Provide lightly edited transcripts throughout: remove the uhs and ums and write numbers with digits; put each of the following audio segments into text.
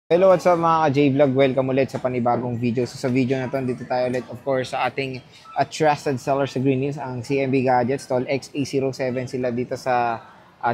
Hello, what's up mga ka-J-Vlog? Welcome ulit sa panibagong video. So sa video na to, dito tayo ulit of course sa ating trusted seller sa Green Hills, ang CMB Gadgets, tol XA07 sila dito sa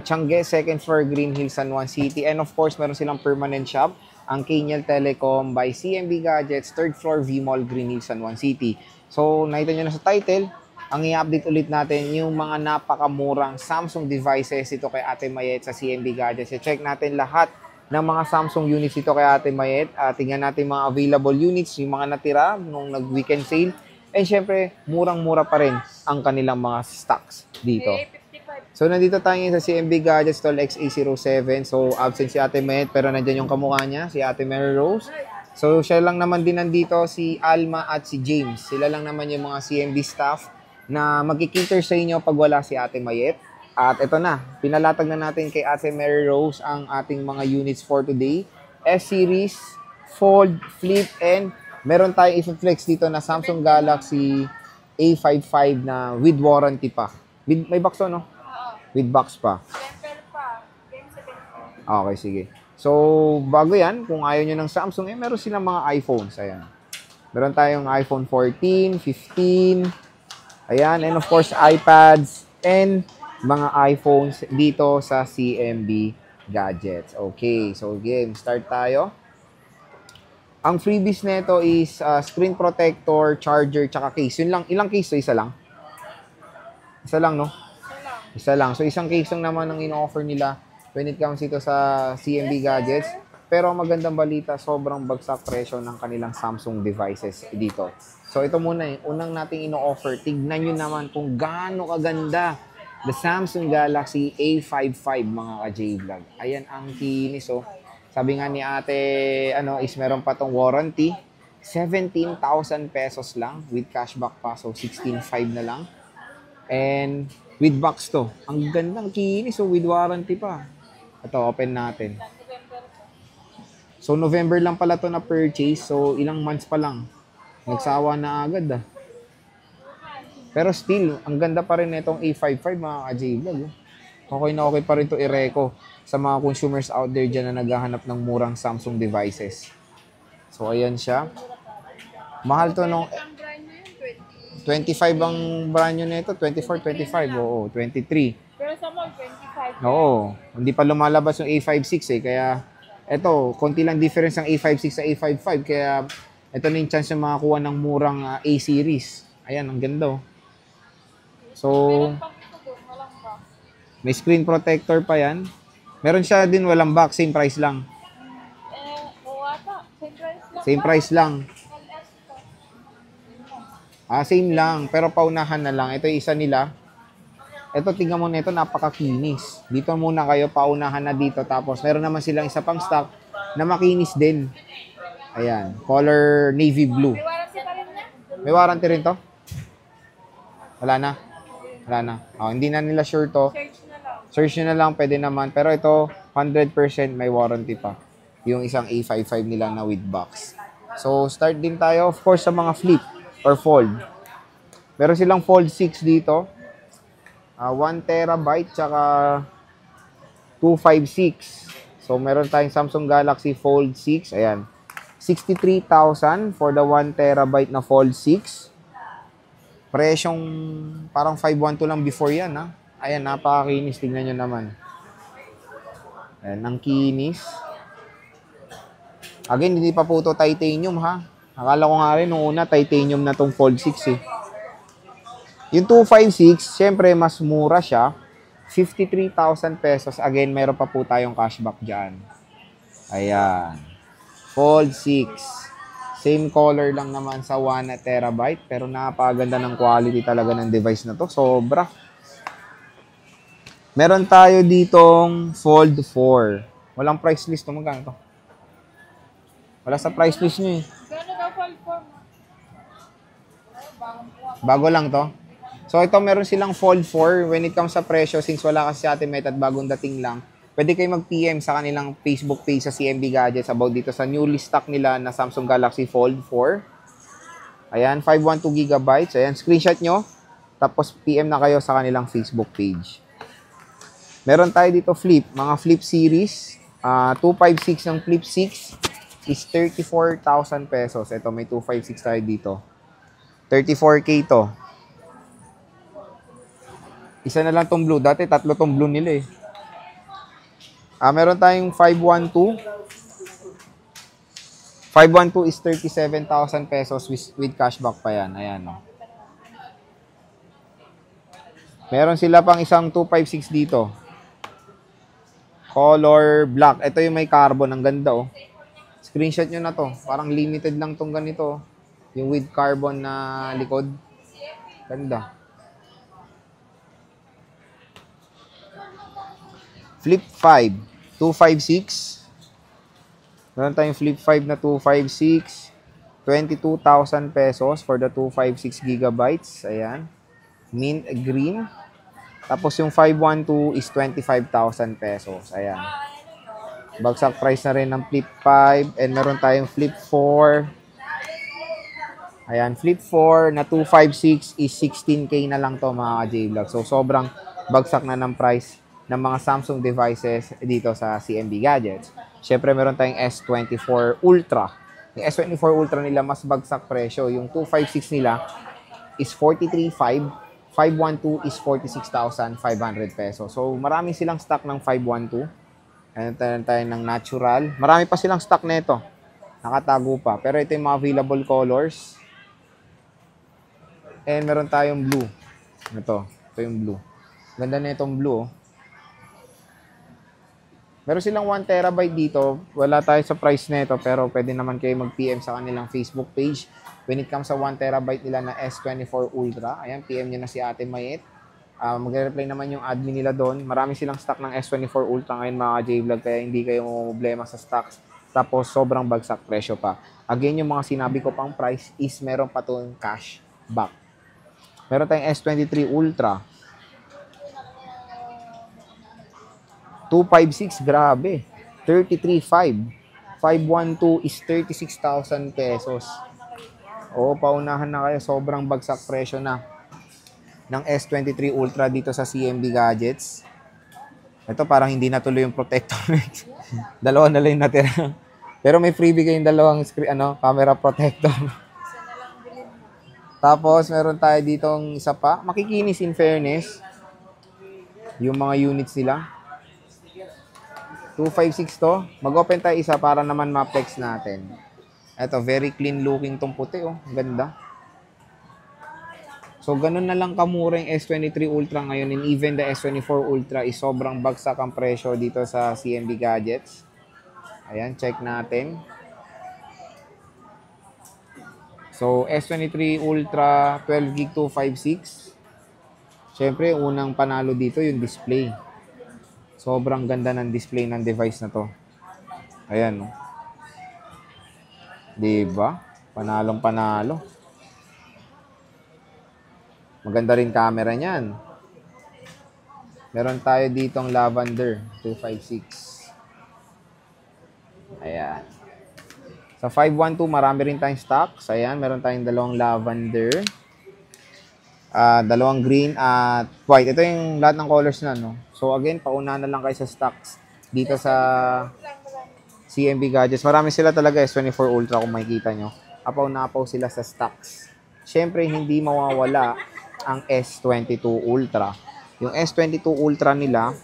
Tiange, second floor, Green Hills, San Juan City. And of course, meron silang permanent shop, ang Kaniel Telecom by CMB Gadgets, third floor, V-Mall, Green Hills, San Juan City. So nakita nyo na sa title, ang i-update ulit natin yung mga napakamurang Samsung devices ito kay Ate Mayet sa CMB Gadgets. I-check natin lahat ng mga Samsung units ito kay Ate Mayet. Tingnan natin mga available units, yung mga natira nung nag-weekend sale. And syempre, murang-mura pa rin ang kanilang mga stocks dito. So, nandito tayo sa CMB Gadgets, tol XA07. So, absent si Ate Mayet, pero nandyan yung kamukha niya, si Ate Mary Rose. So, siya lang naman din nandito, si Alma at si James. Sila lang naman yung mga CMB staff na magkikater sa inyo pag wala si Ate Mayet. At ito na, pinalatag na natin kay Ate Mary Rose ang ating mga units for today. S-Series, Fold, Flip, and meron tayong i-flex dito na Samsung Galaxy A55 na with warranty pa. May box to, no? With box pa. Okay, sige. So, bago yan, kung ayaw nyo ng Samsung, meron silang mga iPhones. Ayan. Meron tayong iPhone 14, 15, ayan, and of course, iPads, and mga iPhones dito sa CMB Gadgets. Okay, so game, start tayo. Ang freebies nito is screen protector, charger, tsaka case. Yun lang, ilang case to? Isa lang? Isa lang, no? Isa lang. So, isang case lang naman ang ino-offer nila when it comes ito sa CMB Gadgets. Pero magandang balita, sobrang bagsak presyo ng kanilang Samsung devices dito. So, ito muna unang nating ino-offer. Tignan nyo naman kung gaano kaganda the Samsung Galaxy A55 mga ka-J-Vlog. Ayan ang kinis, oh. Sabi nga ni ate, is meron pa tong warranty. 17,000 pesos lang with cashback pa. So, 16,500 na lang. And with box to. Ang gandang kinis, oh, with warranty pa. Ito, open natin. So, November lang pala to na purchase. So, ilang months pa lang. Nagsawa na agad, ah. Pero still, ang ganda pa rin itong A55 mga ka-J-Vlog. Okay na okay pa rin ito i-reco sa mga consumers out there dyan na naghahanap ng murang Samsung devices. So, ayan siya. Mahal to nung 25 ang brand nyo nito. 24, 25. Oo, 23. Pero sa mall, 25. Oo. Hindi pa lumalabas yung A56 eh. Kaya, eto, konti lang difference ng A56 sa A55. Kaya, ito na yung chance na makakuha ng murang A-series. Ayan, ang ganda oh. So, may screen protector pa yan. Meron siya din walang box, same price lang. Same price lang. Same lang, pero paunahan na lang. Ito yung isa nila. Ito, tingnan mo na ito, napakakinis. Dito muna kayo, paunahan na dito. Tapos, meron naman silang isa pang stock na makinis din. Ayan, color navy blue. May warranty rin to? Wala na? Wala na. Hindi na nila sure to. Search nyo na lang, pwede naman. Pero ito, 100% may warranty pa. Yung isang A55 nila na with box. So, start din tayo, of course, sa mga flip or fold. Meron silang fold 6 dito. 1 terabyte, tsaka 256. So, meron tayong Samsung Galaxy Fold 6. Ayan. 63,000 for the 1 terabyte na Fold 6. Presyong parang 512 lang before yan, ha. Ayan, napakakinis. Tingnan nyo naman. Ayan, ang kinis. Again, hindi pa po ito titanium, ha. Akala ko nga rin, nung una, titanium na tong Fold 6, eh. Yung 256, syempre, mas mura siya. 53,000 pesos. Again, meron pa po tayong cashback dyan. Ayan. Fold 6. Same color lang naman sa 1 terabyte. Pero napakaganda ng quality talaga ng device na to. Sobra. Meron tayo ditong Fold 4. Walang price list. Magkano to? Wala sa price list nyo eh. Bago lang to. So ito meron silang Fold 4. When it comes sa presyo, since wala kasi sa ating meta at bagong dating lang, pwede kayo mag-PM sa kanilang Facebook page sa CMB Gadgets about dito sa newly stock nila na Samsung Galaxy Fold 4. Ayan, 512GB. Ayan, screenshot nyo. Tapos PM na kayo sa kanilang Facebook page. Meron tayo dito flip. Mga flip series. 256 ng flip 6. is 34,000 pesos. Ito, may 256 tayo dito. 34K to. Isa na lang tong blue. Dati tatlo tong blue nila eh. Meron tayong 512. 512 is 37,000 pesos with cashback pa yan. Ayan, no. Meron sila pang isang 256 dito. Color black. Ito yung may carbon. Ang ganda, oh. Screenshot nyo na to. Parang limited lang tong ganito. Yung with carbon na likod. Ganda. Flip 5. 256. Meron tayong Flip 5 na 256. 22,000 pesos for the 256 gigabytes. Ayan. Mint green. Tapos yung 512 is 25,000 pesos. Ayan. Bagsak price na rin ng Flip 5. And meron tayong Flip 4. Ayan. Flip 4 na 256 is 16K na lang to mga J-Vlog. So sobrang bagsak na ng price ng mga Samsung devices dito sa CMB Gadgets. Siyempre meron tayong S24 Ultra. Yung S24 Ultra nila mas bagsak presyo. Yung 256 nila is 43,500. 512 is 46,500 pesos. So, marami silang stock ng 512. Ayan tayo ng natural. Marami pa silang stock nito. Nakatago pa. Pero ito yung mga available colors. And meron tayong blue. Ito yung blue. Ganda na itong blue. Oh. Meron silang 1 terabyte dito. Wala tayo sa price nito. Pero pwede naman kayo mag-PM sa kanilang Facebook page. When it comes sa 1 terabyte nila na S24 Ultra, ayan, PM nyo na si Ate Mayet. Magre-reply naman yung admin nila doon. Marami silang stock ng S24 Ultra ngayon mga J-Vlog, kaya hindi kayo problema sa stocks. Tapos, sobrang bagsak presyo pa. Again, yung mga sinabi ko pang price is meron pa itong cash back. Meron tayong S23 Ultra. 256, grabe. 33,500. 512 is 36,000 pesos. Oo, paunahan na kayo. Sobrang bagsak presyo na ng S23 Ultra dito sa CMB Gadgets. Ito parang hindi natuloy yung protector. Dalawa na lang natira. Pero may freebie kayong dalawang camera protector. Tapos meron tayo ditong isa pa. Makikinis in fairness. Yung mga units nila. 256 to. Mag-open tayo isa para naman ma-flex natin. Ito, very clean looking tong puti, oh. Ganda. So, ganun na lang kamura yung S23 Ultra ngayon. And even the S24 Ultra is sobrang bagsak ang presyo dito sa CMB Gadgets. Ayan, check natin. So, S23 Ultra 12GB 256. Siyempre, unang panalo dito yung display. Sobrang ganda ng display ng device na to. Ayan, no? Diba? Panalong panalo. Maganda rin camera niyan. Meron tayo ditong lavender 256. Ayan. Sa 512, marami rin tayong stocks. Ayan, meron tayong dalawang lavender. Dalawang green at white. Ito yung lahat ng colors na, no? So, again, pauna na lang kayo sa stocks dito sa CMB Gadgets. Marami sila talaga S24 Ultra kung makikita nyo. Apaw na apaw sila sa stocks. Siyempre, hindi mawawala ang S22 Ultra. Yung S22 Ultra nila,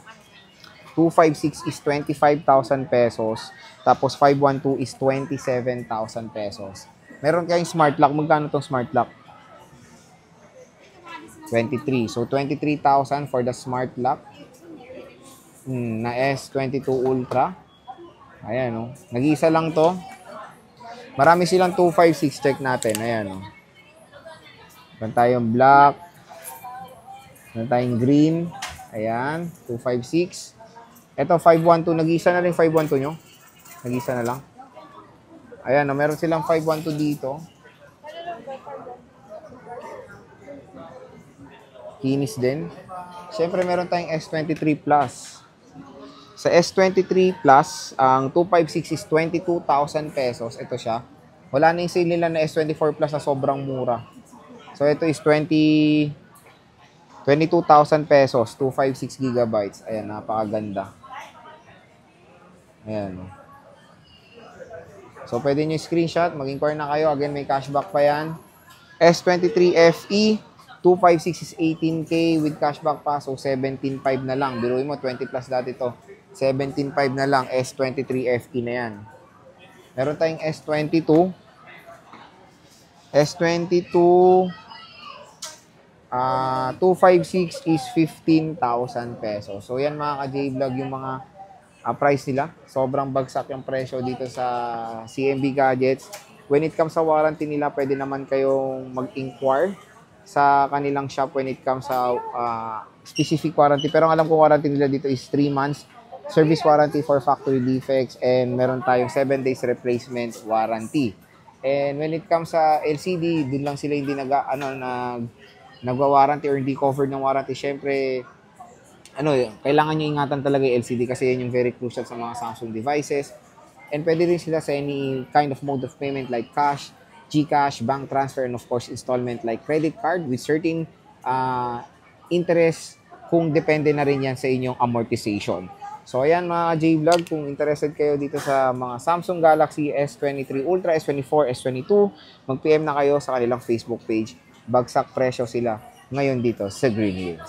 256 is 25,000 pesos. Tapos 512 is 27,000 pesos. Meron kayong smart lock. Magkano tong smart lock? 23. So, 23,000 for the smart lock na S22 Ultra. Ayan, no? Nag-iisa lang to. Marami silang 256. Check natin. Ayan, no? Meron tayong black. Meron tayong green. Ayan, 256. Ito, 512. Nag-iisa na rin 512 nyo. Nag-iisa na lang. Ayan, no? Meron silang 512 dito. Kinis din. Siyempre, meron tayong S23 Plus. Sa S23 Plus, ang 256 is 22,000 pesos. Ito siya. Wala na yung sale nila na S24 Plus na sobrang mura. So, ito is 22,000 pesos. 256 gigabytes. Ayan, napakaganda. Ayan. So, pwede nyo screenshot, mag-inquire na kayo. Again, may cashback pa yan. S23 FE, 256 is 18K with cashback pa. So, 17.5 na lang. Biruin mo, 20 plus dati to. 17.5 na lang. S23 FE na yan. Meron tayong S22. S22, 256 is 15,000 pesos. So, yan mga ka-J-Vlog yung mga price nila. Sobrang bagsak yung presyo dito sa CMB Gadgets. When it comes sa warranty nila, pwede naman kayong mag-inquire sa kanilang shop when it comes sa specific warranty. Pero ang alam ko warranty nila dito is 3 months. Service warranty for factory defects and meron tayong 7 days replacement warranty. And when it comes sa LCD, dun lang sila hindi nagwa-warranty or hindi covered ng warranty. Syempre, kailangan nyo ingatan talaga yung LCD kasi yan yung very crucial sa mga Samsung devices. And pwede rin sila sa any kind of mode of payment like cash, GCash, bank transfer, and of course, installment like credit card with certain interest kung depende na rin yan sa inyong amortization. So, ayan mga J-Vlog, kung interested kayo dito sa mga Samsung Galaxy S23 Ultra, S24, S22, mag-PM na kayo sa kanilang Facebook page. Bagsak presyo sila ngayon dito sa Green Hills.